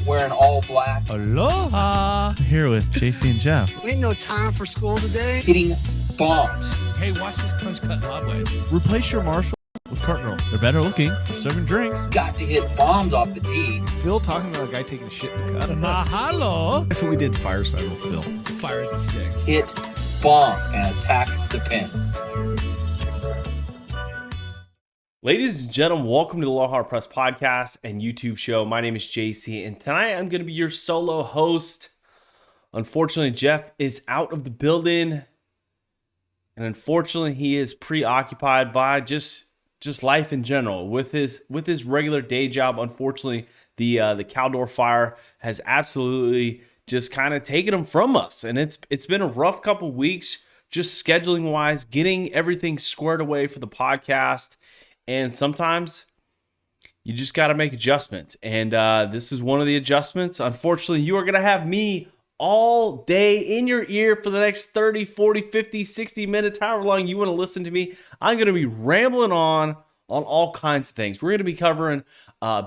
wearing all black. Aloha! Here with JC and Jeff. Ain't no time for school today. Hitting bombs. Hey, watch this punch cut lob wedge. Replace your Marshall with Cart Girl. They're better looking. They're serving drinks. Got to hit bombs off the tee. Phil talking about a guy taking a shit in the cut. Mahalo! If we did fireside with Phil. Fire at the stick. Hit bomb and attack the pin. Ladies and gentlemen, welcome to the Aloha Press Podcast and YouTube show. My name is JC, and tonight I'm going to be your solo host. Unfortunately, Jeff is out of the building, and unfortunately, he is preoccupied by just life in general with his regular day job. Unfortunately, the Caldor fire has absolutely just kind of taken him from us, and it's been a rough couple weeks, just scheduling wise, getting everything squared away for the podcast. And sometimes you just got to make adjustments. And this is one of the adjustments. Unfortunately, you are going to have me all day in your ear for the next 30, 40, 50, 60 minutes, however long you want to listen to me. I'm going to be rambling on all kinds of things. We're going to be covering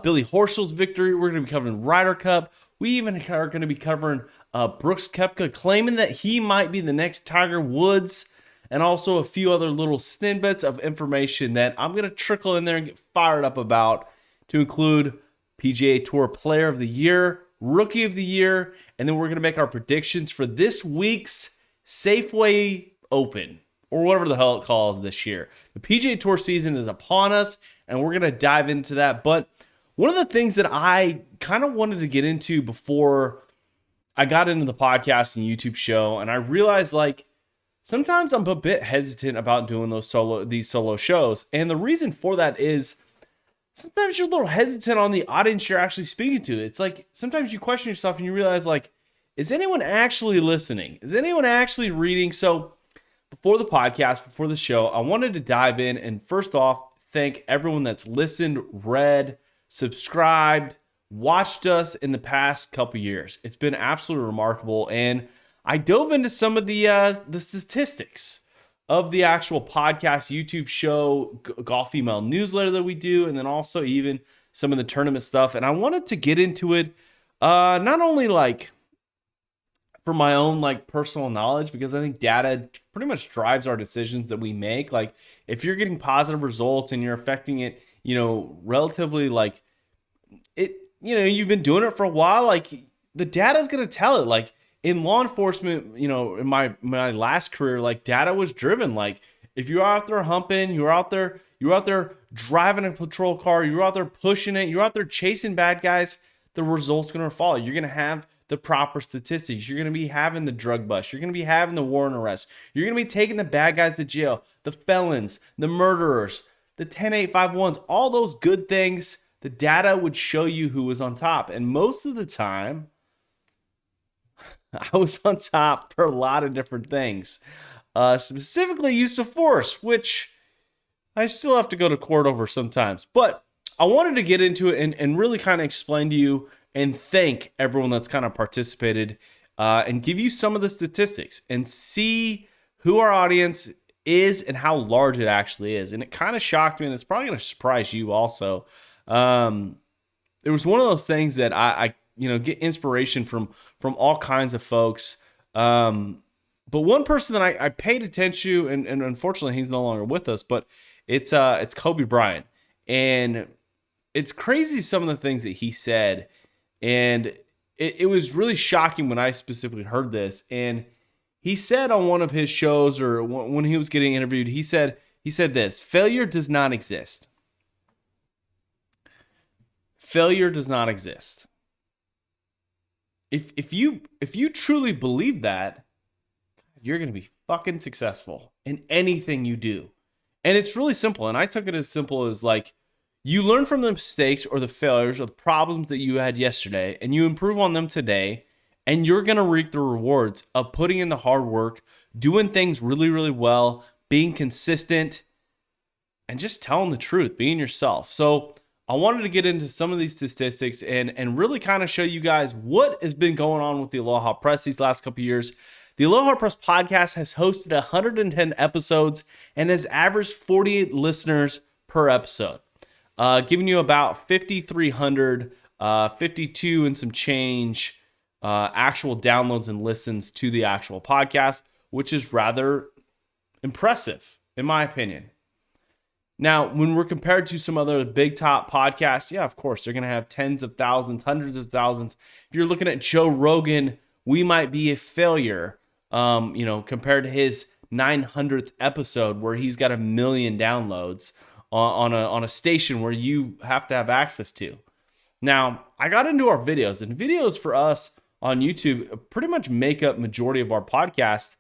Billy Horshells Victory. We're going to be covering Ryder Cup. We even are going to be covering Brooks Koepka claiming that he might be the next Tiger Woods. And also a few other little snippets of information that I'm going to trickle in there and get fired up about, to include PGA Tour Player of the Year, Rookie of the Year, and then we're going to make our predictions for this week's Safeway Open, or whatever the hell it calls this year. The PGA Tour season is upon us, and we're going to dive into that. But one of the things that I kind of wanted to get into before I got into the podcast and YouTube show, and I realized, sometimes I'm a bit hesitant about doing these solo shows. And the reason for that is sometimes you're a little hesitant on the audience you're actually speaking to. It's like sometimes you question yourself and you realize, is anyone actually listening? Is anyone actually reading? So before the podcast, before the show, I wanted to dive in and first off, thank everyone that's listened, read, subscribed, watched us in the past couple years. It's been absolutely remarkable. And I dove into some of the statistics of the actual podcast, YouTube show, golf email newsletter that we do, and then also even some of the tournament stuff. And I wanted to get into it not only for my own personal knowledge, because I think data pretty much drives our decisions that we make. If you're getting positive results and you're affecting it, relatively you've been doing it for a while, the data is going to tell it. In law enforcement, in my last career, data was driven. If you're out there humping, you're out there driving a patrol car, you're out there pushing it, you're out there chasing bad guys, the results going to follow. You're going to have the proper statistics. You're going to be having the drug bust. You're going to be having the warrant arrest. You're going to be taking the bad guys to jail, the felons, the murderers, the 10-8-5-1s, all those good things. The data would show you who was on top. And most of the time, I was on top for a lot of different things, specifically use of force, which I still have to go to court over sometimes. But I wanted to get into it and really kind of explain to you and thank everyone that's kind of participated and give you some of the statistics and see who our audience is and how large it actually is. And it kind of shocked me, and it's probably going to surprise you also. It was one of those things that I get inspiration from all kinds of folks. But one person that I paid attention to, and unfortunately he's no longer with us, but it's Kobe Bryant. And it's crazy some of the things that he said. And it was really shocking when I specifically heard this. And he said on one of his shows, or when he was getting interviewed, he said this: failure does not exist. Failure does not exist. If you truly believe that, you're going to be fucking successful in anything you do. And it's really simple. And I took it as simple as you learn from the mistakes or the failures or the problems that you had yesterday, and you improve on them today, and you're going to reap the rewards of putting in the hard work, doing things really, really well, being consistent, and just telling the truth, being yourself. So I wanted to get into some of these statistics and really kind of show you guys what has been going on with the Aloha Press these last couple of years. The Aloha Press podcast has hosted 110 episodes and has averaged 48 listeners per episode, giving you about 5,300 52 and some change actual downloads and listens to the actual podcast, which is rather impressive, in my opinion. Now, when we're compared to some other big top podcasts, yeah, of course, they're going to have tens of thousands, hundreds of thousands. If you're looking at Joe Rogan, we might be a failure, compared to his 900th episode where he's got 1 million downloads on a station where you have to have access to. Now, I got into our videos, and videos for us on YouTube pretty much make up majority of our podcast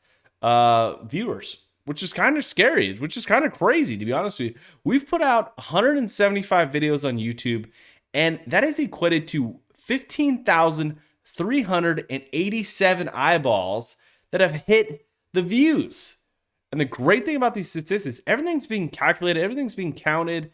viewers, which is kind of scary, which is kind of crazy, to be honest with you. We've put out 175 videos on YouTube, and that is equated to 15,387 eyeballs that have hit the views. And the great thing about these statistics, everything's being calculated, everything's being counted,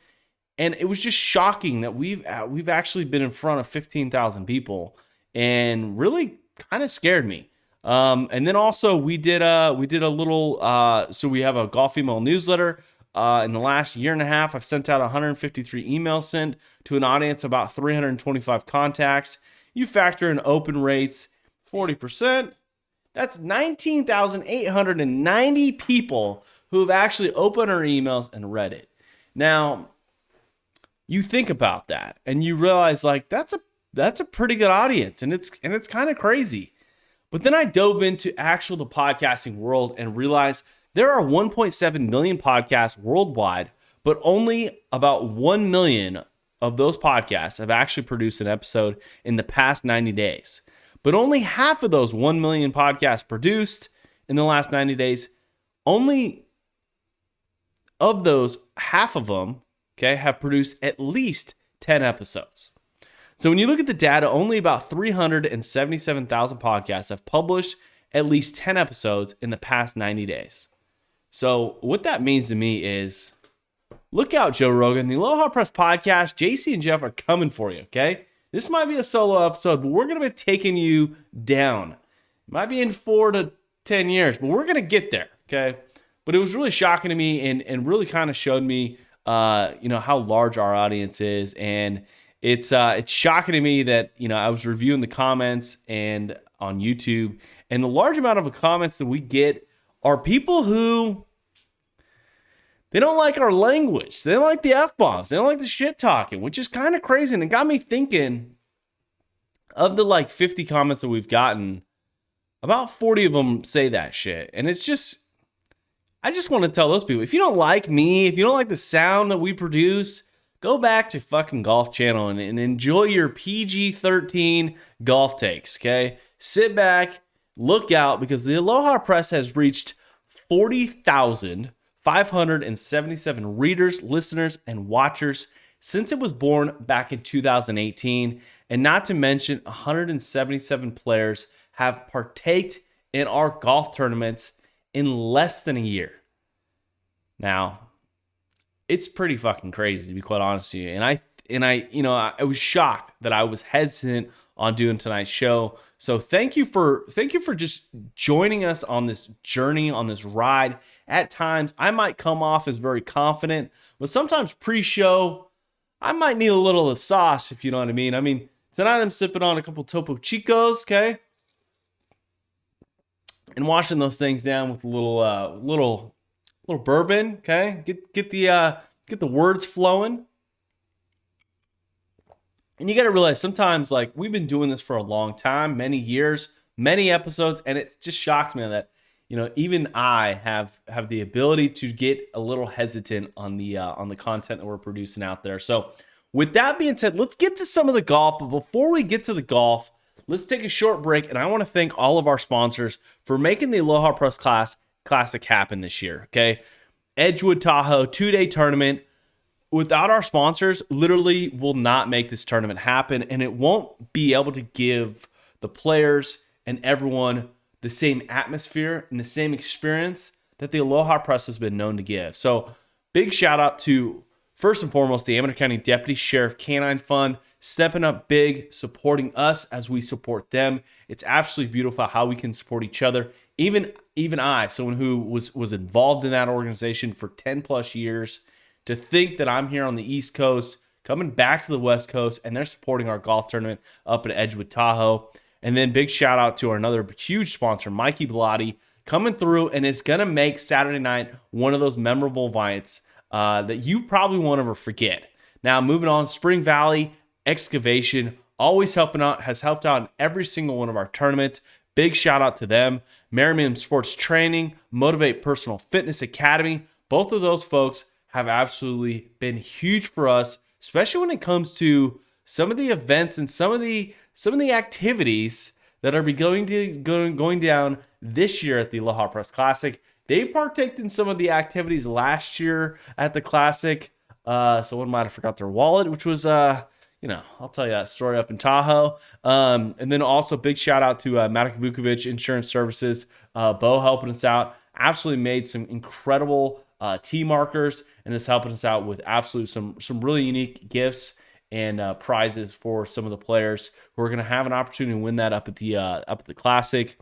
and it was just shocking that we've actually been in front of 15,000 people, and really kind of scared me. And then also we did a little, so we have a golf email newsletter. In the last year and a half, I've sent out 153 emails sent to an audience of about 325 contacts. You factor in open rates, 40%. That's 19,890 people who have actually opened our emails and read it. Now, you think about that and you realize like that's a pretty good audience, and it's kind of crazy. But then I dove into the podcasting world and realized there are 1.7 million podcasts worldwide, but only about 1 million of those podcasts have actually produced an episode in the past 90 days. But only half of those 1 million podcasts produced in the last 90 days, only of those, half of them, have produced at least 10 episodes. So when you look at the data, only about 377,000 podcasts have published at least 10 episodes in the past 90 days. So what that means to me is, look out, Joe Rogan. The Aloha Press podcast, JC and Jeff are coming for you, okay? This might be a solo episode, but we're going to be taking you down. It might be in 4 to 10 years, but we're going to get there, okay? But it was really shocking to me and really kind of showed me, how large our audience is. And it's shocking to me that, I was reviewing the comments and on YouTube, and the large amount of the comments that we get are people who, they don't like our language. They don't like the F-bombs. They don't like the shit talking, which is kind of crazy. And it got me thinking, of the 50 comments that we've gotten, about 40 of them say that shit. And it's just, I just want to tell those people, if you don't like me, if you don't like the sound that we produce, go back to fucking Golf Channel and enjoy your PG-13 golf takes, okay? Sit back, look out, because the Aloha Press has reached 40,577 readers, listeners, and watchers since it was born back in 2018. And not to mention, 177 players have partaked in our golf tournaments in less than a year. Now, it's pretty fucking crazy, to be quite honest with you. And I was shocked that I was hesitant on doing tonight's show. So thank you for just joining us on this journey, on this ride. At times, I might come off as very confident, but sometimes pre-show, I might need a little of the sauce, if you know what I mean. I mean, tonight I'm sipping on a couple Topo Chicos, okay? And washing those things down with a little bourbon, okay? Get the words flowing. And you got to realize sometimes, we've been doing this for a long time, many years, many episodes, and it just shocks me that, even I have the ability to get a little hesitant on the content that we're producing out there. So with that being said, let's get to some of the golf. But before we get to the golf, let's take a short break. And I want to thank all of our sponsors for making the Aloha Press Classic happen this year. Okay. Edgewood Tahoe 2-day tournament. Without our sponsors, literally will not make this tournament happen. And it won't be able to give the players and everyone the same atmosphere and the same experience that the Aloha Press has been known to give. So big shout out to, first and foremost, the Amateur County Deputy Sheriff Canine Fund, stepping up big, supporting us as we support them. It's absolutely beautiful how we can support each other. Even I, someone who was involved in that organization for 10 plus years, to think that I'm here on the East Coast coming back to the West Coast, and they're supporting our golf tournament up at Edgewood Tahoe. And then big shout out to our another huge sponsor, Mikey Bellotti, coming through, and it's going to make Saturday night one of those memorable nights that you probably won't ever forget. Now, moving on, Spring Valley Excavation, always helping out, has helped out in every single one of our tournaments. Big shout out to them. Merriman Sports Training, Motivate Personal Fitness Academy. Both of those folks have absolutely been huge for us, especially when it comes to some of the events and some of the activities that are going down this year at the Aloha Press Classic. They partaked in some of the activities last year at the Classic. Someone might have forgot their wallet, which was, I'll tell you that story up in Tahoe. And then also big shout out to Matic Vukovic Insurance Services, Bo helping us out. Absolutely made some incredible tee markers and is helping us out with absolute some really unique gifts and prizes for some of the players who are going to have an opportunity to win that up at the Classic.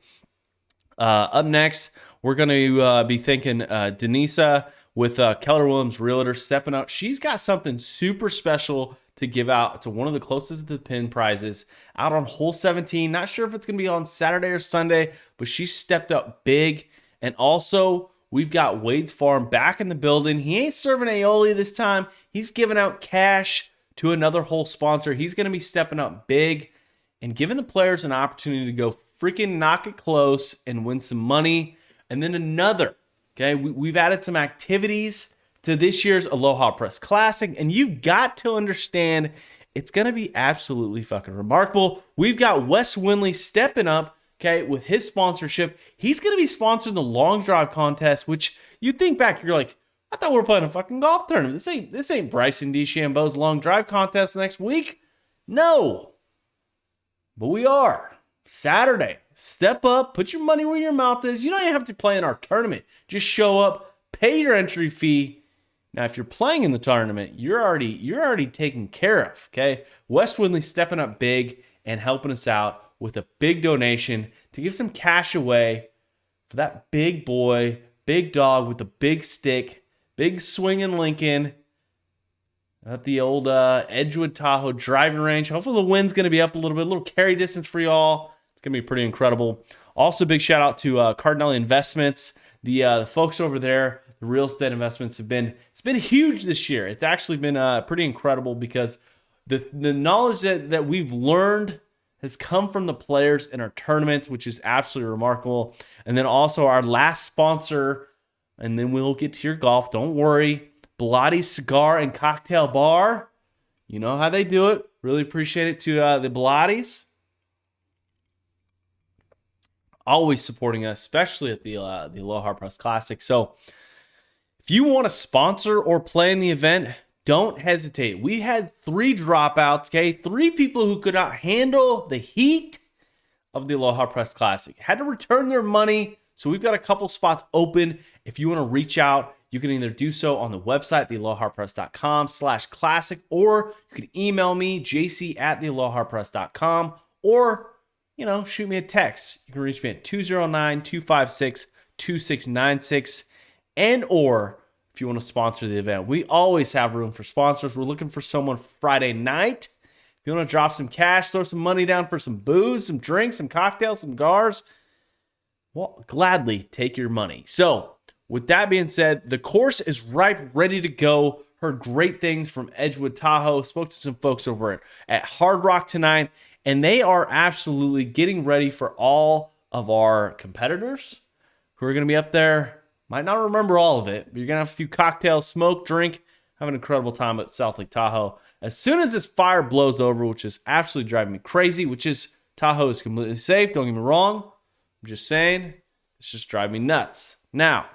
Up next, we're going to be thanking Denisa with Keller Williams Realtor stepping up. She's got something super special to give out to one of the closest to the pin prizes out on hole 17. Not sure if it's going to be on Saturday or Sunday, but she stepped up big. And also, we've got Wade's Farm back in the building. He ain't serving aioli this time. He's giving out cash to another hole sponsor. He's going to be stepping up big and giving the players an opportunity to go freaking knock it close and win some money. And then another, okay, we've added some activities to this year's Aloha Press Classic, and you've got to understand it's going to be absolutely fucking remarkable. We've got Wes Winley stepping up, okay, with his sponsorship. He's going to be sponsoring the long drive contest, which you think back, you're like, I thought we were playing a fucking golf tournament. This ain't Bryson DeChambeau's long drive contest next week. No. But we are. Saturday. Step up, put your money where your mouth is. You don't even have to play in our tournament. Just show up, pay your entry fee. Now, if you're playing in the tournament, you're already taken care of, okay? Wes Winley stepping up big and helping us out with a big donation to give some cash away for that big boy, big dog with the big stick, big swinging Lincoln at the old Edgewood Tahoe driving range. Hopefully the wind's going to be up a little carry distance for y'all. It's going to be pretty incredible. Also, big shout out to Cardinelli Investments. The folks over there, the real estate investments it's been huge this year. It's actually been pretty incredible because the knowledge that we've learned has come from the players in our tournament, which is absolutely remarkable. And then also our last sponsor, and then we'll get to your golf. Don't worry. Bellotti Cigar and Cocktail Bar. You know how they do it. Really appreciate it to the Bellottis. Always supporting us, especially at the Aloha Press Classic. So if you want to sponsor or play in the event, don't hesitate. We had 3 dropouts, okay? 3 people who could not handle the heat of the Aloha Press Classic. Had to return their money, so we've got a couple spots open. If you want to reach out, you can either do so on the website, thealohapress.com/classic, or you can email me, jc@thealohapress.com, or, shoot me a text. You can reach me at 209-256-2696, and or if you want to sponsor the event. We always have room for sponsors. We're looking for someone Friday night. If you want to drop some cash, throw some money down for some booze, some drinks, some cocktails, some cigars, well, gladly take your money. So, with that being said, the course is ripe, ready to go. Heard great things from Edgewood Tahoe. Spoke to some folks over at Hard Rock tonight, and they are absolutely getting ready for all of our competitors who are going to be up there. Might not remember all of it, but you're going to have a few cocktails, smoke, drink, have an incredible time at South Lake Tahoe. As soon as this fire blows over, which is absolutely driving me crazy, which is Tahoe is completely safe, don't get me wrong. I'm just saying, it's just driving me nuts. Now,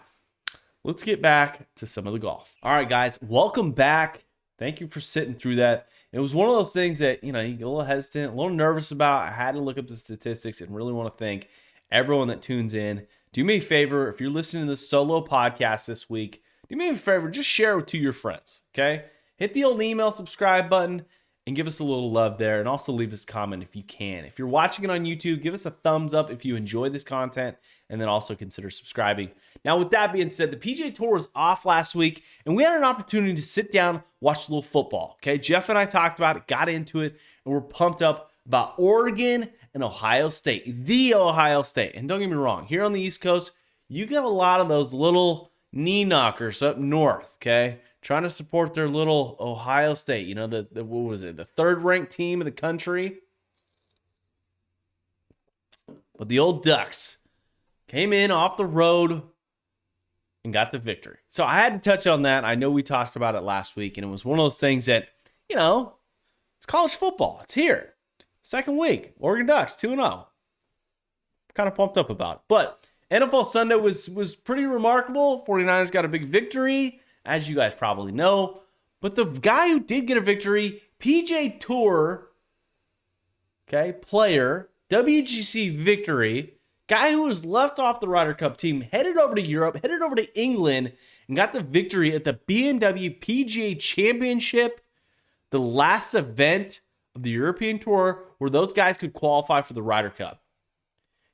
let's get back to some of the golf. All right, guys, welcome back. Thank you for sitting through that. It was one of those things that, you get a little hesitant, a little nervous about. I had to look up the statistics and really want to thank everyone that tunes in. Do me a favor, if you're listening to this solo podcast this week, do me a favor, just share it to your friends, okay? Hit the old email subscribe button and give us a little love there, and also leave us a comment if you can. If you're watching it on YouTube, give us a thumbs up if you enjoy this content, and then also consider subscribing. Now, with that being said, the PGA Tour was off last week, and we had an opportunity to sit down, watch a little football. Okay, Jeff and I talked about it, got into it, and we're pumped up about Oregon and Ohio State, the Ohio State. And don't get me wrong, here on the East Coast, you get a lot of those little knee knockers up north, okay? Trying to support their little Ohio State, you know, the what was it, the third-ranked team in the country. But the old Ducks came in off the road and got the victory. So I had to touch on that. I know we talked about it last week, and it was one of those things that, you know, it's college football. It's here. Second week. Oregon Ducks, 2-0. Kind of pumped up about it. But NFL Sunday was pretty remarkable. 49ers got a big victory, as you guys probably know. But the guy who did get a victory, PGA Tour, okay, player, WGC Victory, guy who was left off the Ryder Cup team, headed over to Europe, headed over to England, and got the victory at the BMW PGA Championship, the last event of the European Tour where those guys could qualify for the Ryder Cup.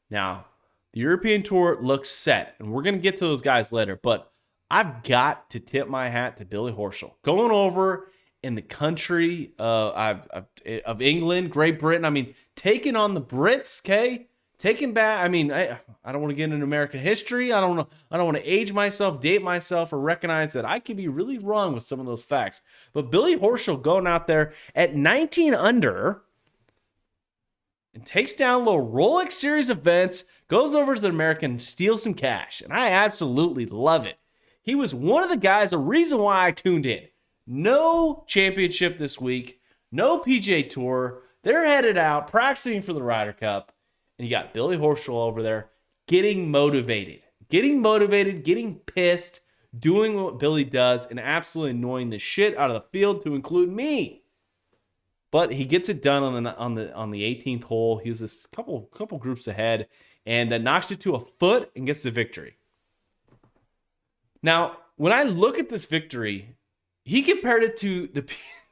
Now, the European Tour looks set, and we're going to get to those guys later, but I've got to tip my hat to Billy Horschel. Going over in the country of England, Great Britain, I mean, taking on the Brits, okay? Taking back, I mean, I don't want to get into American history. I don't want to age myself, date myself, or recognize that I could be really wrong with some of those facts. But Billy Horschel going out there at 19 under and takes down a little Rolex Series events, goes over to an American and steals some cash. And I absolutely love it. He was one of the guys, a reason why I tuned in. No championship this week, no PGA Tour. They're headed out, practicing for the Ryder Cup. And you got Billy Horschel over there getting motivated, getting pissed, doing what Billy does, and absolutely annoying the shit out of the field, to include me. But he gets it done on the 18th hole. He was a couple groups ahead, and knocks it to a foot and gets the victory. Now, when I look at this victory, he compared it to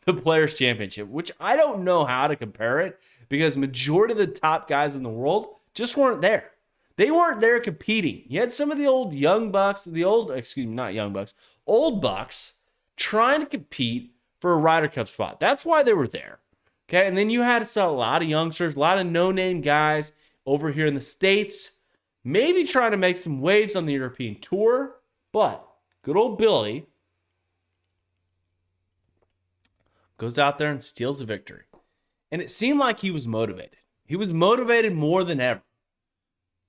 the Players Championship, which I don't know how to compare it, because majority of the top guys in the world just weren't there. They weren't there competing. You had some of the old old Bucks trying to compete for a Ryder Cup spot. That's why they were there. Okay, and then you had a lot of youngsters, a lot of no-name guys over here in the States, maybe trying to make some waves on the European Tour, but good old Billy goes out there and steals a victory. And it seemed like he was motivated. He was motivated more than ever.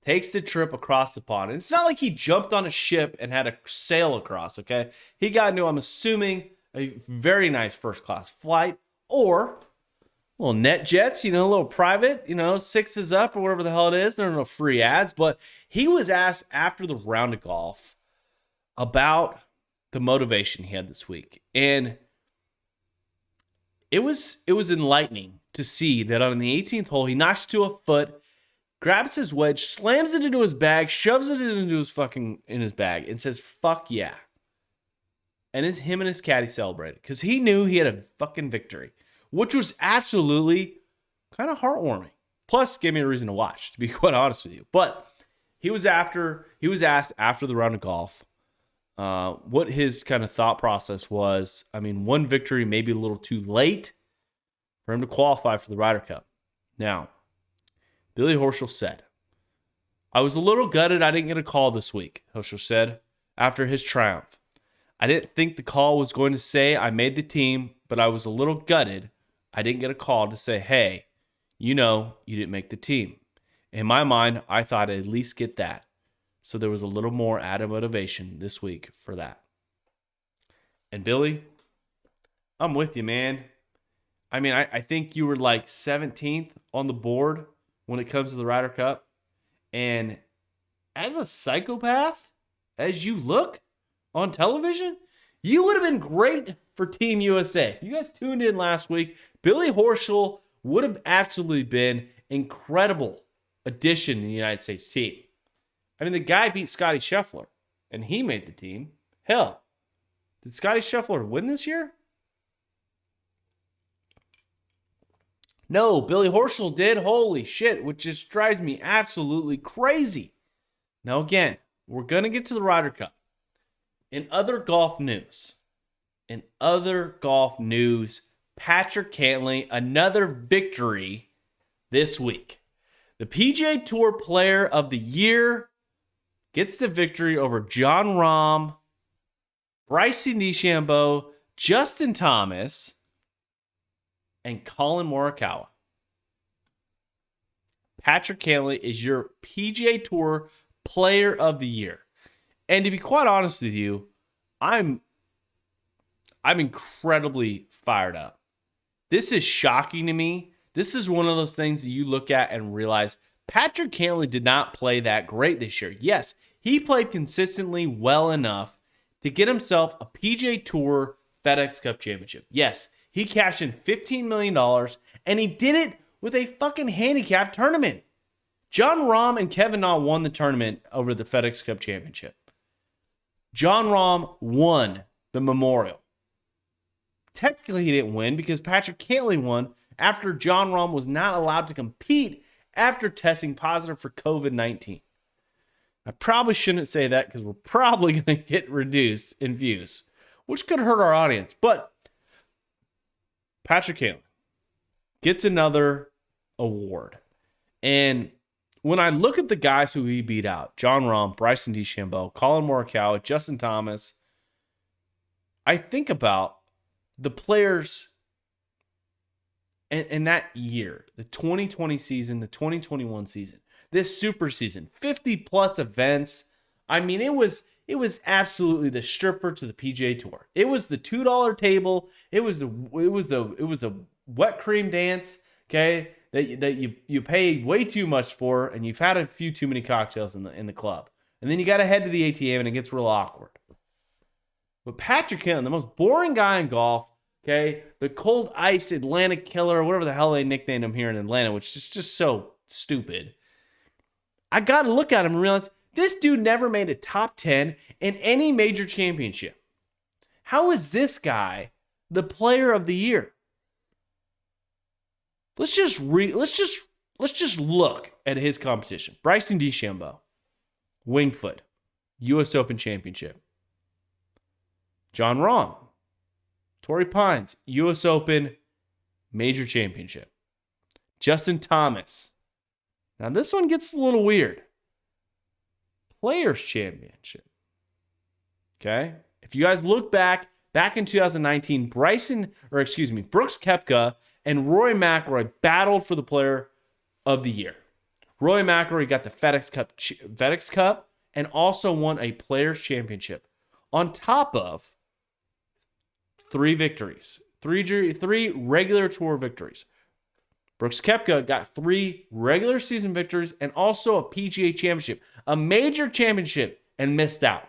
Takes the trip across the pond. And it's not like he jumped on a ship and had to sail across, okay? He got into, I'm assuming, a very nice first-class flight, or little net jets, a little private, sixes up or whatever the hell it is. There are no free ads. But he was asked after the round of golf about the motivation he had this week. And it was enlightening to see that on the 18th hole, he knocks to a foot, grabs his wedge, slams it into his bag, shoves it into his bag, and says, "Fuck yeah." And him and his caddy celebrated because he knew he had a fucking victory, which was absolutely kind of heartwarming. Plus, gave me a reason to watch, to be quite honest with you. But he was asked after the round of golf what his kind of thought process was. I mean, one victory may be a little too late for him to qualify for the Ryder Cup. Now, Billy Horschel said, "I was a little gutted I didn't get a call this week," Horschel said after his triumph. "I didn't think the call was going to say I made the team, but I was a little gutted I didn't get a call to say, hey, you didn't make the team. In my mind, I thought I'd at least get that. So there was a little more added motivation this week for that." And Billy, I'm with you, man. I mean, I think you were like 17th on the board when it comes to the Ryder Cup. And as a psychopath, as you look on television, you would have been great for Team USA. If you guys tuned in last week, Billy Horschel would have absolutely been incredible addition in the United States team. I mean, the guy beat Scotty Scheffler, and he made the team. Hell, did Scotty Scheffler win this year? No, Billy Horshells did. Holy shit, which just drives me absolutely crazy. Now, again, we're going to get to the Ryder Cup. In other golf news, Patrick Cantlay, another victory this week. The PGA Tour Player of the Year gets the victory over Jon Rahm, Bryson DeChambeau, Justin Thomas, and Colin Morikawa. Patrick Cantlay is your PGA Tour Player of the Year. And to be quite honest with you, I'm incredibly fired up. This is shocking to me. This is one of those things that you look at and realize Patrick Cantlay did not play that great this year. Yes, he played consistently well enough to get himself a PGA Tour FedEx Cup Championship. Yes, he cashed in $15 million, and he did it with a fucking handicap tournament. Jon Rahm and Kevin Na won the tournament over the FedEx Cup Championship. Jon Rahm won the Memorial. Technically, he didn't win because Patrick Cantlay won after Jon Rahm was not allowed to compete after testing positive for COVID-19. I probably shouldn't say that because we're probably going to get reduced in views, which could hurt our audience. But Patrick Cantlay gets another award. And when I look at the guys who he beat out, Jon Rahm, Bryson DeChambeau, Colin Morikawa, Justin Thomas, I think about the players in that year, the 2020 season, the 2021 season, this super season, 50 plus events. I mean, it was absolutely the stripper to the PGA Tour. It was the $2 table. It was the wet cream dance. Okay, that you pay way too much for, and you've had a few too many cocktails in the club, and then you got to head to the ATM, and it gets real awkward. But Patrick Cantlay, the most boring guy in golf. Okay, the cold ice Atlantic killer, whatever the hell they nicknamed him here in Atlanta, which is just so stupid. I got to look at him and realize this dude never made a top 10 in any major championship. How is this guy the Player of the Year? Let's just look at his competition. Bryson DeChambeau, Winged Foot, U.S. Open Championship. Jon Rahm, Torrey Pines, U.S. Open Major Championship. Justin Thomas. Now this one gets a little weird. Players Championship. Okay? If you guys look back in 2019, Brooks Koepka and Rory McIlroy battled for the Player of the Year. Rory McIlroy got the FedEx Cup and also won a Players Championship on top of 3 victories, three regular tour victories. Brooks Koepka got 3 regular season victories and also a PGA Championship, a major championship, and missed out.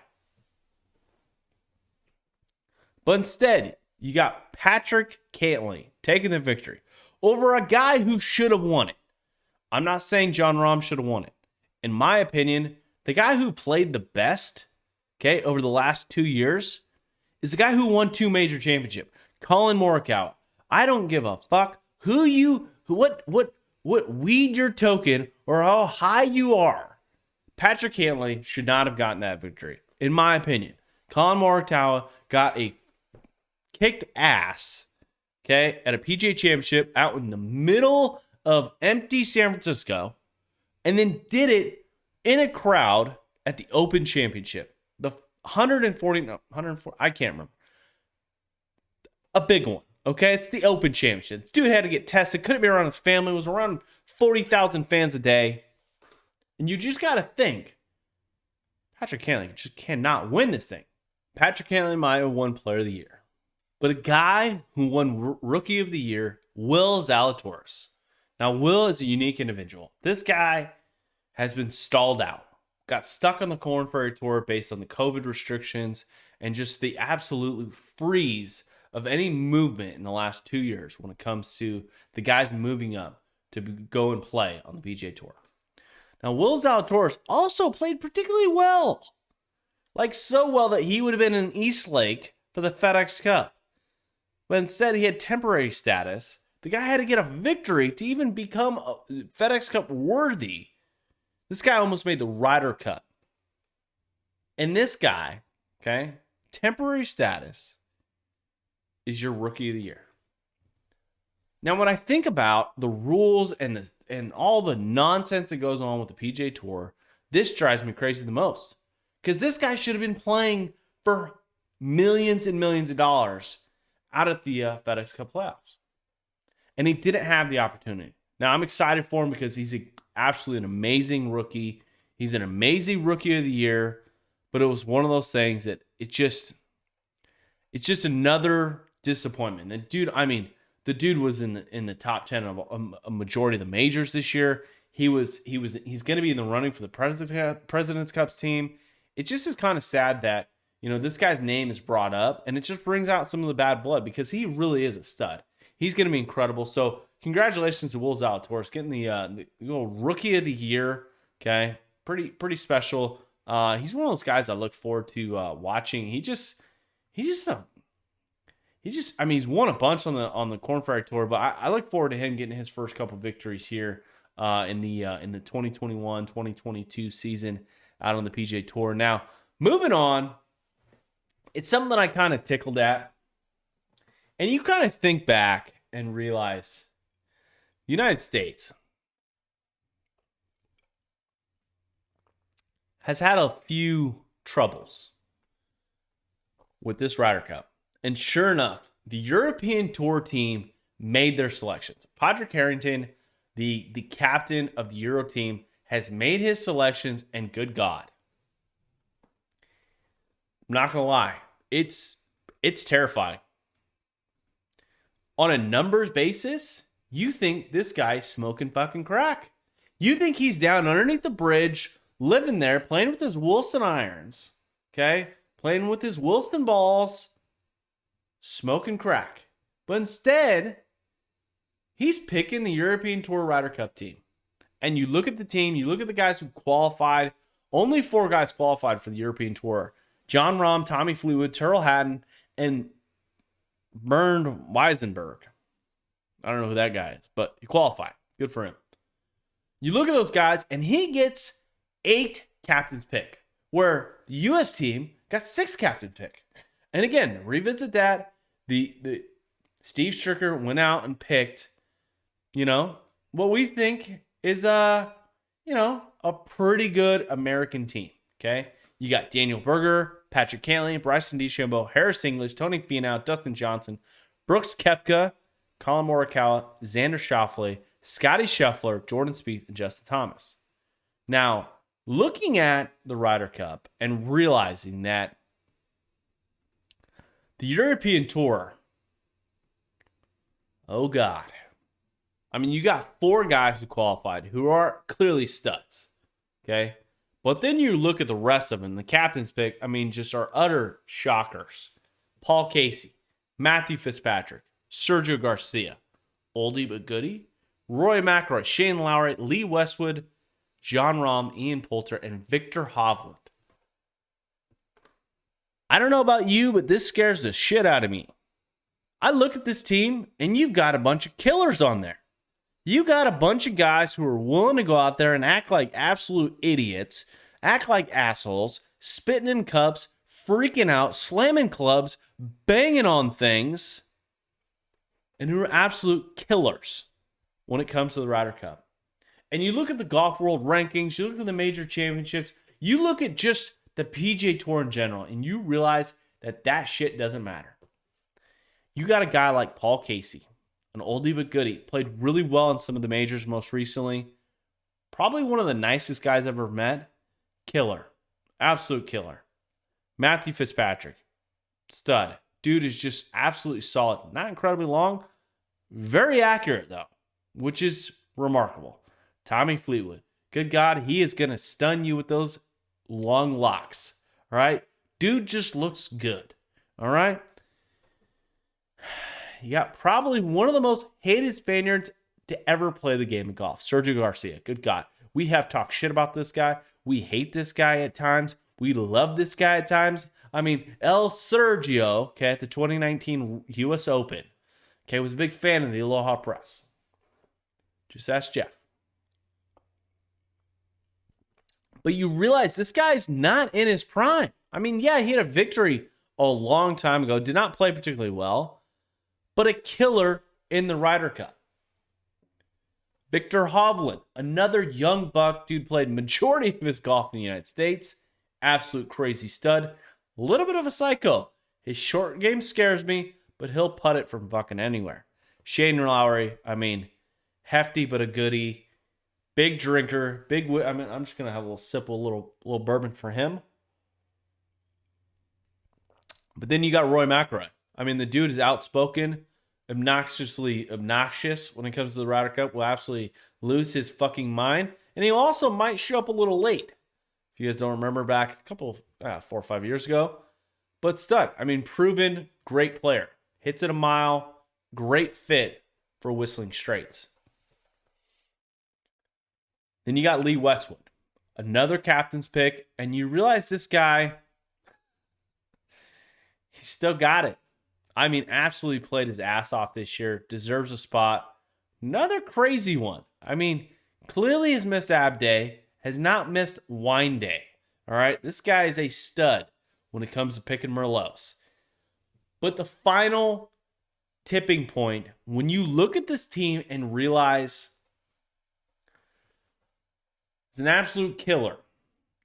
But instead, you got Patrick Cantlay taking the victory over a guy who should have won it. I'm not saying Jon Rahm should have won it. In my opinion, the guy who played the best, okay, over the last 2 years is the guy who won 2 major championships, Colin Morikawa. I don't give a fuck what weed you're token or how high you are. Patrick Cantlay should not have gotten that victory, in my opinion. Colin Morikawa got a kicked ass, okay, at a PGA Championship out in the middle of empty San Francisco, and then did it in a crowd at the Open Championship. The 140, I can't remember. A big one, okay? It's the Open Championship. Dude had to get tested. Couldn't be around his family. It was around 40,000 fans a day. And you just got to think, Patrick Cantlay just cannot win this thing. Patrick Cantlay might have won Player of the Year. But a guy who won Rookie of the Year, Will Zalatoris. Now, Will is a unique individual. This guy has been stalled out. Got stuck on the Corn Ferry Tour based on the COVID restrictions and just the absolute freeze of any movement in the last 2 years when it comes to the guys moving up to go and play on the PGA Tour. Now, Will Zalatoris also played particularly well. Like so well that he would have been in East Lake for the FedEx Cup. But instead, he had temporary status. The guy had to get a victory to even become FedEx Cup worthy. This guy almost made the Ryder Cup. And this guy, okay, temporary status is your Rookie of the Year. Now, when I think about the rules and all the nonsense that goes on with the PGA Tour, this drives me crazy the most. Because this guy should have been playing for millions and millions of dollars out at the FedEx Cup playoffs. And he didn't have the opportunity. Now, I'm excited for him because he's absolutely an amazing rookie. He's an amazing Rookie of the Year. But it was one of those things that it's just another disappointment. And dude, I mean, the dude was in the top 10 of a majority of the majors this year. He's going to be in the running for the President's Cup team. It just is kind of sad that, you know, this guy's name is brought up, and it just brings out some of the bad blood because he really is a stud. He's going to be incredible. So congratulations to Will Zalatoris getting the Rookie of the Year. Okay, pretty special. He's one of those guys I look forward to watching. He's won a bunch on the Korn Ferry Tour, but I look forward to him getting his first couple victories here in the 2021-2022 season out on the PGA Tour. Now, moving on, it's something that I kind of tickled at, and you kind of think back and realize the United States has had a few troubles with this Ryder Cup. And sure enough, the European Tour team made their selections. Patrick Harrington, the captain of the Euro team, has made his selections, and good God. I'm not going to lie. It's terrifying. On a numbers basis, you think this guy's smoking fucking crack. You think he's down underneath the bridge, living there, playing with his Wilson irons, okay? Playing with his Wilson balls, smoking crack. But instead, he's picking the European Tour Ryder Cup team. And you look at the team, you look at the guys who qualified. Only 4 guys qualified for the European Tour. John Rahm, Tommy Fleetwood, Terrell Hatton, and Bernd Weisenberg. I don't know who that guy is, but he qualified. Good for him. You look at those guys, and he gets 8 captains pick, where the U.S. team got 6 captains pick. And again, revisit that. The Steve Stricker went out and picked, what we think is a pretty good American team. Okay, you got Daniel Berger, Patrick Cantley, Bryson DeChambeau, Harris English, Tony Finau, Dustin Johnson, Brooks Koepka, Colin Morikawa, Xander Schauffele, Scotty Scheffler, Jordan Spieth, and Justin Thomas. Now, looking at the Ryder Cup and realizing that the European Tour, oh God. I mean, you got 4 guys who qualified who are clearly studs, okay? But then you look at the rest of them. The captain's pick, just are utter shockers. Paul Casey, Matthew Fitzpatrick, Sergio Garcia, oldie but goodie, Roy McIlroy, Shane Lowry, Lee Westwood, John Rahm, Ian Poulter, and Victor Hovland. I don't know about you, but this scares the shit out of me. I look at this team, and you've got a bunch of killers on there. You got a bunch of guys who are willing to go out there and act like absolute idiots, act like assholes, spitting in cups, freaking out, slamming clubs, banging on things, and who are absolute killers when it comes to the Ryder Cup. And you look at the golf world rankings, you look at the major championships, you look at just the PGA Tour in general, and you realize that shit doesn't matter. You got a guy like Paul Casey, an oldie but goodie, played really well in some of the majors most recently. Probably one of the nicest guys I've ever met. Killer. Absolute killer. Matthew Fitzpatrick. Stud. Dude is just absolutely solid. Not incredibly long. Very accurate, though, which is remarkable. Tommy Fleetwood. Good God, he is going to stun you with those long locks. All right? Dude just looks good. All right? You got probably one of the most hated Spaniards to ever play the game of golf, Sergio Garcia. Good God. We have talked shit about this guy. We hate this guy at times. We love this guy at times. El Sergio, okay, at the 2019 U.S. Open, Okay, was a big fan of the Aloha Press. Just ask Jeff. But you realize this guy's not in his prime. I mean, yeah, he had a victory a long time ago. Did not play particularly well, but a killer in the Ryder Cup. Victor Hovland, another young buck. Dude played majority of his golf in the United States. Absolute crazy stud. A little bit of a psycho. His short game scares me, but he'll putt it from fucking anywhere. Shane Lowry, I mean, hefty but a goodie. Big drinker, I'm just gonna have a little sip of a little bourbon for him. But then you got Roy McIlroy. I mean, the dude is outspoken, obnoxiously obnoxious when it comes to the Ryder Cup. Will absolutely lose his fucking mind, and he also might show up a little late. If you guys don't remember, back a couple, 4 or 5 years ago, but stud. I mean, proven great player. Hits it a mile. Great fit for Whistling Straits. Then you got Lee Westwood, another captain's pick, and you realize this guy, he still got it. I mean, absolutely played his ass off this year. Deserves a spot. Another crazy one. I mean, clearly has missed Ab Day, has not missed Wine Day. All right, this guy is a stud when it comes to picking Merlots. But the final tipping point, when you look at this team and realize it's an absolute killer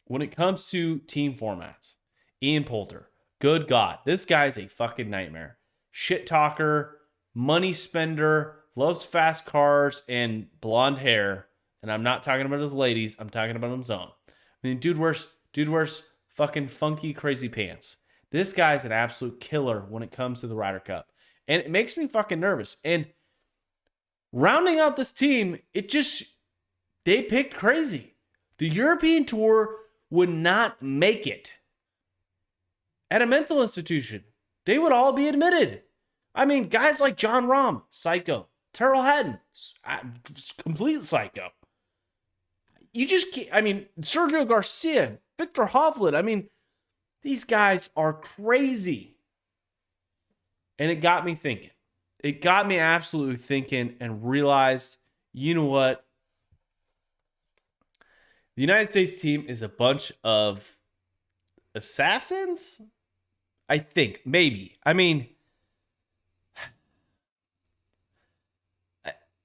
when it comes to team formats. Ian Poulter. Good God. This guy's a fucking nightmare. Shit talker, money spender, loves fast cars and blonde hair. And I'm not talking about his ladies. I'm talking about his own. I mean, dude wears fucking funky, crazy pants. This guy's an absolute killer when it comes to the Ryder Cup. And it makes me fucking nervous. And rounding out this team, they picked crazy. The European Tour would not make it at a mental institution. They would all be admitted. I mean, guys like John Rahm, psycho. Terrell Hatton, complete psycho. You just can't, I mean, Sergio Garcia, Victor Hovland. I mean, these guys are crazy. And it got me thinking. It got me absolutely thinking and realized, you know what? The United States team is a bunch of assassins? I think. Maybe. I mean,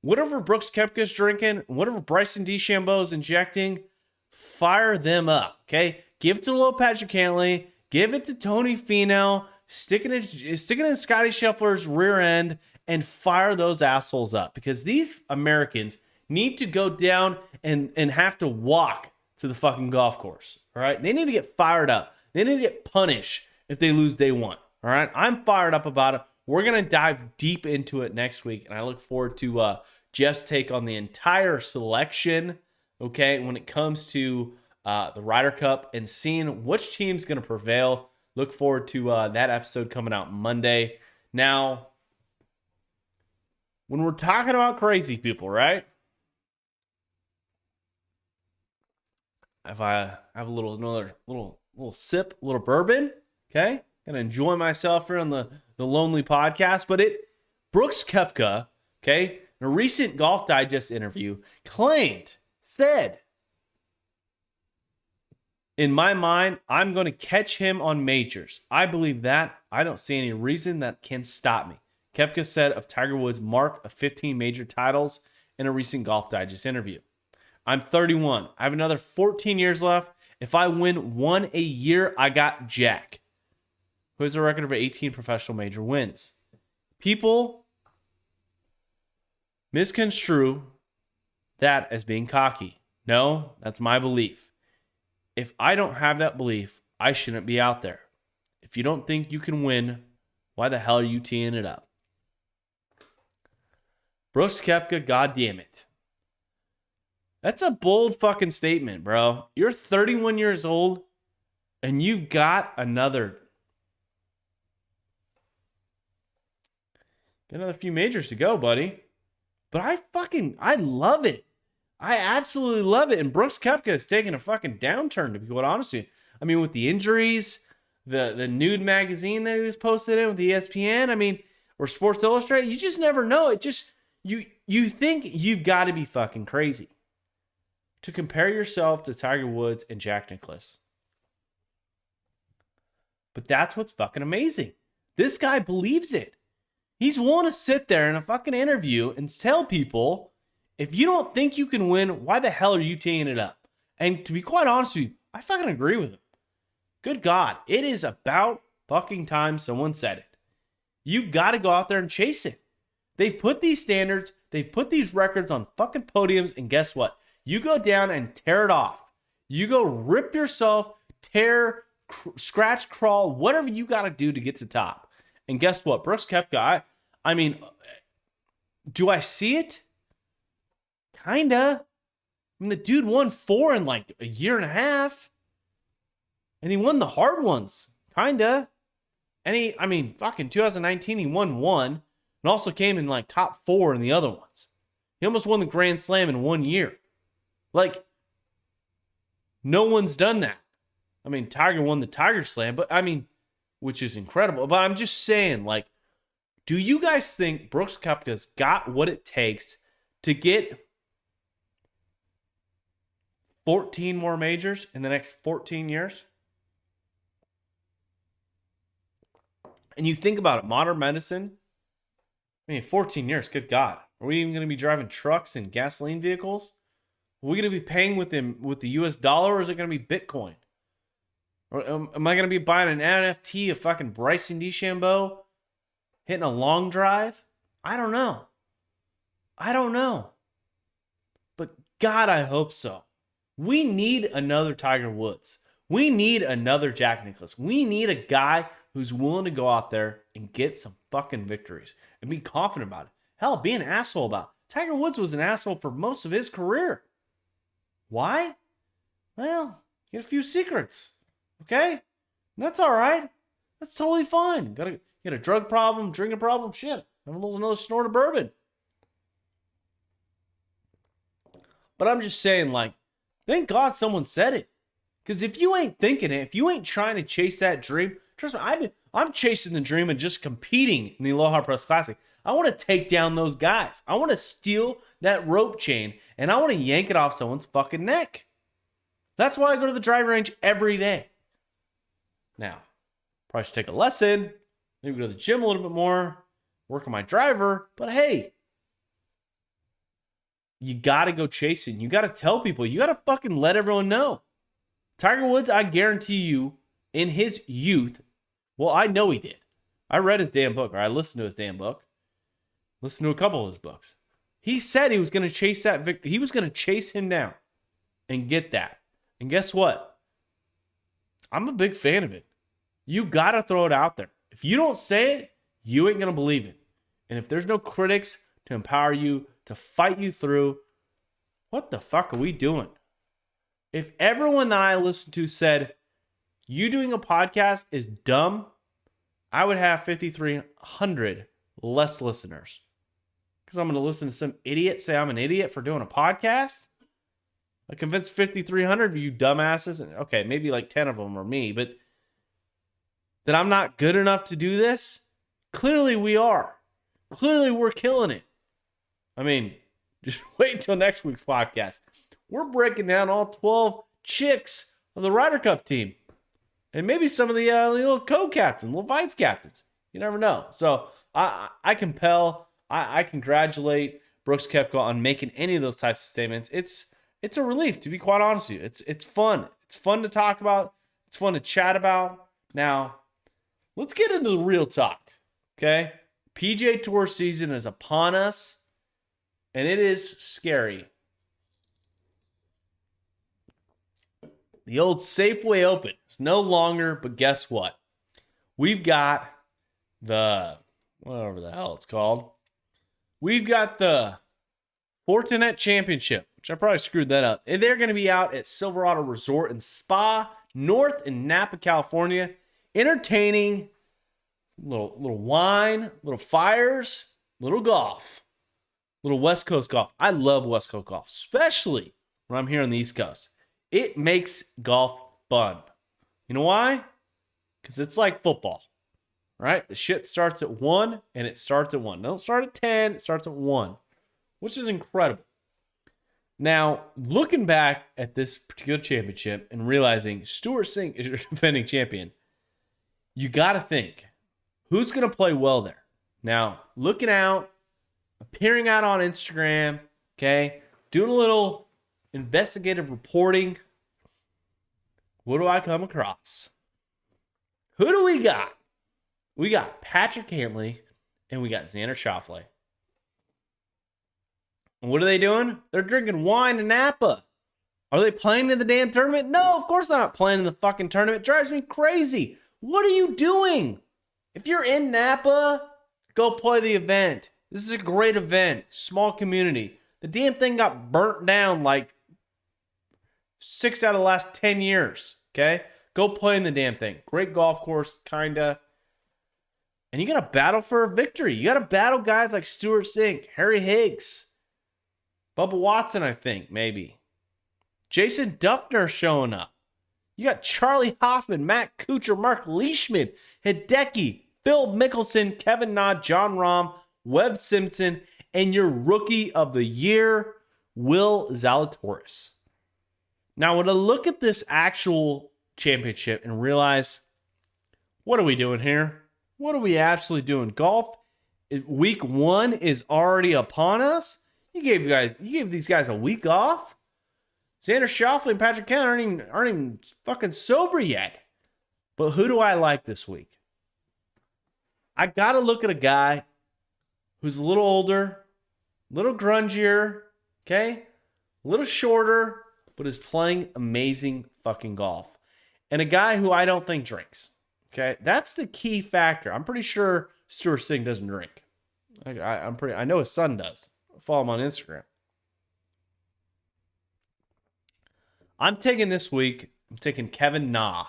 whatever Brooks Koepka's drinking, whatever Bryson DeChambeau's injecting, fire them up, okay? Give it to Low Patrick Cantley. Give it to Tony Finau. Stick it in Scotty Scheffler's rear end and fire those assholes up. Because these Americans need to go down and have to walk to the fucking golf course. All right? They need to get fired up. They need to get punished if they lose day one. All right? I'm fired up about it. We're going to dive deep into it next week. And I look forward to Jeff's take on the entire selection, okay, when it comes to the Ryder Cup and seeing which team's going to prevail. Look forward to that episode coming out Monday. Now, when we're talking about crazy people, right? If I have another little sip, a little bourbon, okay? Gonna enjoy myself here on the Lonely Podcast. But Brooks Koepka, okay, in a recent Golf Digest interview, said, in my mind, I'm going to catch him on majors. I believe that. I don't see any reason that can stop me. Koepka said of Tiger Woods' mark of 15 major titles in a recent Golf Digest interview. I'm 31. I have another 14 years left. If I win one a year, I got Jack, who has a record of 18 professional major wins. People misconstrue that as being cocky. No, that's my belief. If I don't have that belief, I shouldn't be out there. If you don't think you can win, why the hell are you teeing it up? Brooks Koepka, goddamn it. That's a bold fucking statement, bro. You're 31 years old and you've got another few majors to go, buddy. But I love it. I absolutely love it. And Brooks Koepka is taking a fucking downturn, to be quite honest with you. I mean, with the injuries, the nude magazine that he was posted in with ESPN, I mean, or Sports Illustrated. You just never know. It just, you think you've got to be fucking crazy to compare yourself to Tiger Woods and Jack Nicklaus. But that's what's fucking amazing. This guy believes it. He's willing to sit there in a fucking interview and tell people, if you don't think you can win, why the hell are you teeing it up? And to be quite honest with you, I fucking agree with him. Good God, it is about fucking time someone said it. You got to go out there and chase it. They've put these standards, they've put these records on fucking podiums, and guess what? You go down and tear it off. You go rip yourself, tear, scratch, crawl, whatever you got to do to get to the top. And guess what? Brooks Koepka, I mean, do I see it? Kinda. I mean, the dude won 4 in like a year and a half. And he won the hard ones. Kinda. And fucking 2019, he won 1. And also came in like top 4 in the other ones. He almost won the Grand Slam in 1 year. Like, no one's done that. I mean, Tiger won the Tiger Slam, but I mean, which is incredible. But I'm just saying, like, do you guys think Brooks Koepka's got what it takes to get 14 more majors in the next 14 years? And you think about it, modern medicine, 14 years, good God. Are we even going to be driving trucks and gasoline vehicles? Are we going to be paying with the US dollar, or is it going to be Bitcoin? Or am I going to be buying an NFT of fucking Bryson DeChambeau hitting a long drive? I don't know. But God, I hope so. We need another Tiger Woods. We need another Jack Nicklaus. We need a guy who's willing to go out there and get some fucking victories and be confident about it. Hell, be an asshole about it. Tiger Woods was an asshole for most of his career. Why? Well, he had a few secrets. Okay? And that's all right. That's totally fine. You got a drug problem, drinking problem, shit. Another snort of bourbon. But I'm just saying, like, thank God someone said it. Because if you ain't thinking it, if you ain't trying to chase that dream, trust me, I'm chasing the dream and just competing in the Aloha Press Classic. I want to take down those guys. I want to steal that rope chain and I want to yank it off someone's fucking neck. That's why I go to the driving range every day. Now, probably should take a lesson, maybe go to the gym a little bit more, work on my driver, but hey, you got to go chasing. You got to tell people. You got to fucking let everyone know. Tiger Woods, I guarantee you, in his youth, well, I know he did. I read his damn book, or I listened to his damn book. Listened to a couple of his books. He said he was going to chase that victory. He was going to chase him down and get that. And guess what? I'm a big fan of it. You got to throw it out there. If you don't say it, you ain't going to believe it. And if there's no critics to empower you, to fight you through, what the fuck are we doing? If everyone that I listened to said, you doing a podcast is dumb, I would have 5,300 less listeners. Because I'm going to listen to some idiot say I'm an idiot for doing a podcast? I convinced 5,300 of you dumbasses, and okay, maybe like 10 of them are me, but that I'm not good enough to do this? Clearly we are. Clearly we're killing it. I mean, just wait until next week's podcast. We're breaking down all 12 chicks of the Ryder Cup team. And maybe some of the little co-captains, little vice captains. You never know. So I congratulate Brooks Koepka on making any of those types of statements. It's a relief, to be quite honest with you. It's fun. It's fun to talk about. It's fun to chat about. Now, let's get into the real talk. Okay? PGA Tour season is upon us. And it is scary. The old Safeway Open is no longer, but guess what? We've got the, whatever the hell it's called. We've got the Fortinet Championship, which I probably screwed that up. And they're going to be out at Silverado Resort and Spa, north in Napa, California, entertaining, little wine, little fires, little golf. Little West Coast golf. I love West Coast golf, especially when I'm here on the East Coast. It makes golf fun. You know why? Because it's like football. right? The shit starts at 1 and it starts at 1. Don't start at 10, it starts at 1, which is incredible. Now, looking back at this particular championship and realizing Stuart Sink is your defending champion, you got to think, who's going to play well there? Now, looking out, appearing out on Instagram, okay, doing a little investigative reporting, what do I come across? Who do we got? We got Patrick Cantlay and we got Xander Schauffele. And what are they doing? They're drinking wine in Napa. Are they playing in the damn tournament? No, of course they're not playing in the fucking tournament. It drives me crazy. What are you doing? If you're in Napa, go play the event. This is a great event. Small community. The damn thing got burnt down like 6 out of the last 10 years. Okay? Go play in the damn thing. Great golf course, kinda. And you got to battle for a victory. You got to battle guys like Stuart Sink, Harry Higgs, Bubba Watson, I think, maybe. Jason Duffner showing up. You got Charlie Hoffman, Matt Kuchar, Mark Leishman, Hideki, Phil Mickelson, Kevin Na, John Rahm, Webb Simpson, and your rookie of the year, Will Zalatoris. Now, when I look at this actual championship and realize, what are we doing here? What are we absolutely doing? Golf, week 1 is already upon us. You gave these guys a week off. Xander Schauffele and Patrick Cantlay aren't even fucking sober yet. But who do I like this week? I got to look at a guy who's a little older, a little grungier, okay? A little shorter, but is playing amazing fucking golf. And a guy who I don't think drinks, okay? That's the key factor. I'm pretty sure Stuart Sink doesn't drink. I know his son does. Follow him on Instagram. I'm taking Kevin Na.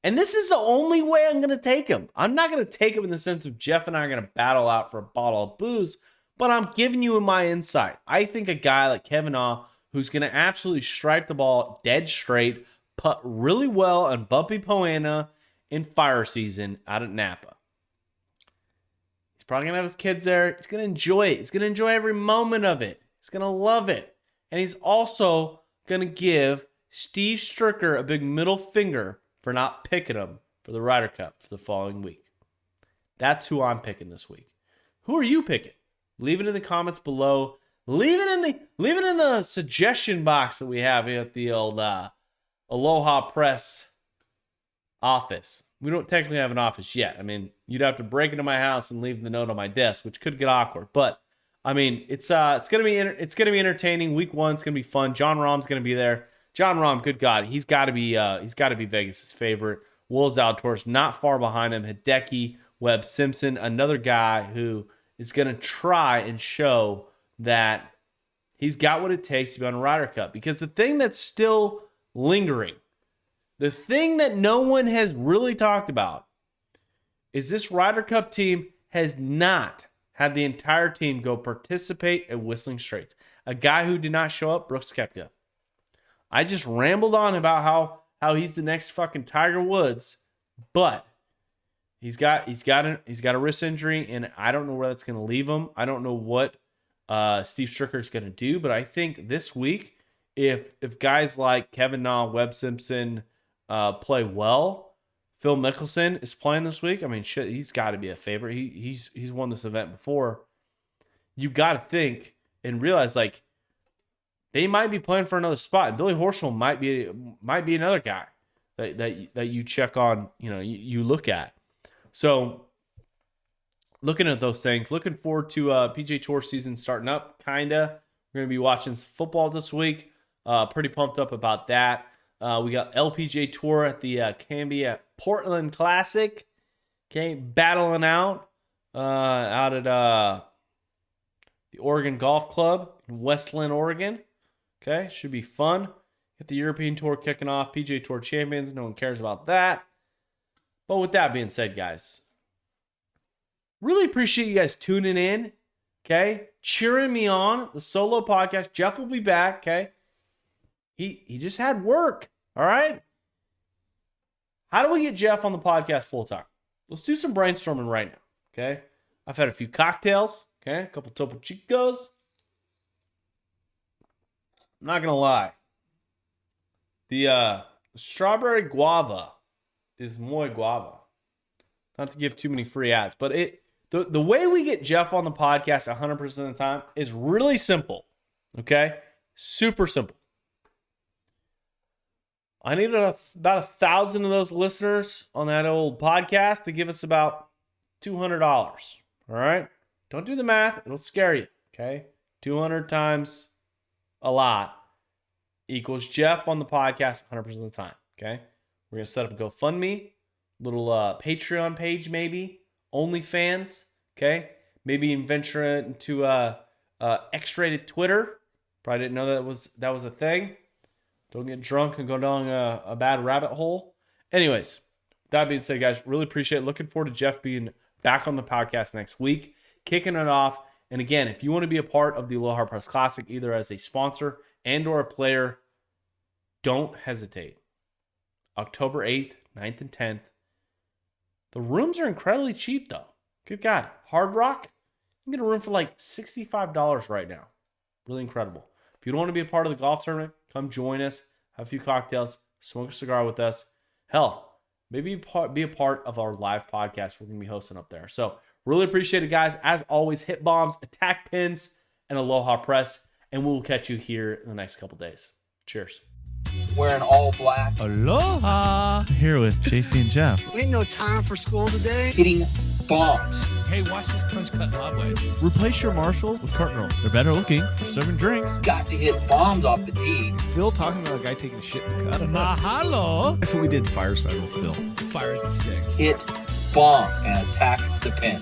And this is the only way I'm going to take him. I'm not going to take him in the sense of Jeff and I are going to battle out for a bottle of booze, but I'm giving you my insight. I think a guy like Kevin Na, who's going to absolutely strike the ball dead straight, putt really well on Bumpy Poana in fire season out at Napa. Probably going to have his kids there. He's going to enjoy it. He's going to enjoy every moment of it. He's going to love it. And he's also going to give Steve Stricker a big middle finger for not picking him for the Ryder Cup for the following week. That's who I'm picking this week. Who are you picking? Leave it in the comments below. Leave it in the suggestion box that we have here at the old Aloha Press office. We don't technically have an office yet. I mean, you'd have to break into my house and leave the note on my desk, which could get awkward. But I mean, it's gonna be entertaining. Week 1's gonna be fun. John Rahm's gonna be there. John Rahm, good God, he's got to be Vegas' favorite. Will Zalatoris not far behind him. Hideki, Webb Simpson, another guy who is gonna try and show that he's got what it takes to be on a Ryder Cup. Because the thing that's still lingering, the thing that no one has really talked about, is this Ryder Cup team has not had the entire team go participate at Whistling Straits. A guy who did not show up, Brooks Koepka. I just rambled on about how he's the next fucking Tiger Woods, but he's got a wrist injury, and I don't know where that's going to leave him. I don't know what Steve Stricker is going to do, but I think this week, if guys like Kevin Na, Webb Simpson play well, Phil Mickelson is playing this week. I mean, shit, he's got to be a favorite. He's won this event before. You got to think and realize, like, they might be playing for another spot, and Billy Horshells might be another guy that you check on. You look at. So, looking at those things, looking forward to PGA Tour season starting up. Kinda, we're gonna be watching some football this week. Pretty pumped up about that. We got LPGA Tour at the Cambia Portland Classic. Okay, battling out at the Oregon Golf Club in Westland, Oregon. Okay, should be fun. Get the European Tour kicking off. PGA Tour champions. No one cares about that. But with that being said, guys, really appreciate you guys tuning in. Okay, cheering me on the solo podcast. Jeff will be back. Okay. He just had work, all right? How do we get Jeff on the podcast full time? let's do some brainstorming right now, okay? I've had a few cocktails, okay? A couple Topo Chicos. I'm not going to lie. The strawberry guava is muy guava. Not to give too many free ads, but the way we get Jeff on the podcast 100% of the time is really simple, okay? Super simple. I needed about 1,000 of those listeners on that old podcast to give us about $200. All right? Don't do the math. It'll scare you. Okay? 200 times a lot equals Jeff on the podcast 100% of the time. Okay? We're going to set up a GoFundMe, little Patreon page maybe, OnlyFans. Okay? Maybe venture into X-rated Twitter. Probably didn't know that was a thing. Don't get drunk and go down a bad rabbit hole. Anyways, that being said, guys, really appreciate it. Looking forward to Jeff being back on the podcast next week, kicking it off. And again, if you want to be a part of the Aloha Press Classic, either as a sponsor and or a player, don't hesitate. October 8th, 9th, and 10th. The rooms are incredibly cheap, though. Good God. Hard Rock, you can get a room for like $65 right now. Really incredible. If you don't want to be a part of the golf tournament, come join us, have a few cocktails, smoke a cigar with us. Hell, maybe be a part of our live podcast we're going to be hosting up there. So really appreciate it, guys. As always, hit bombs, attack pins, and Aloha Press. And we'll catch you here in the next couple days. Cheers. Wearing all black. Aloha! Here with JC and Jeff. Ain't no time for school today. Hitting bombs. Hey, watch this punch cut lob wedge. Replace your Marshalls with Cardinal. They're better looking. They're serving drinks. Got to hit bombs off the tee. Phil talking about a guy taking a shit in the cut. Mahalo! That's what we did fireside with Phil. Fire at the stick. Hit bomb and attack the pin.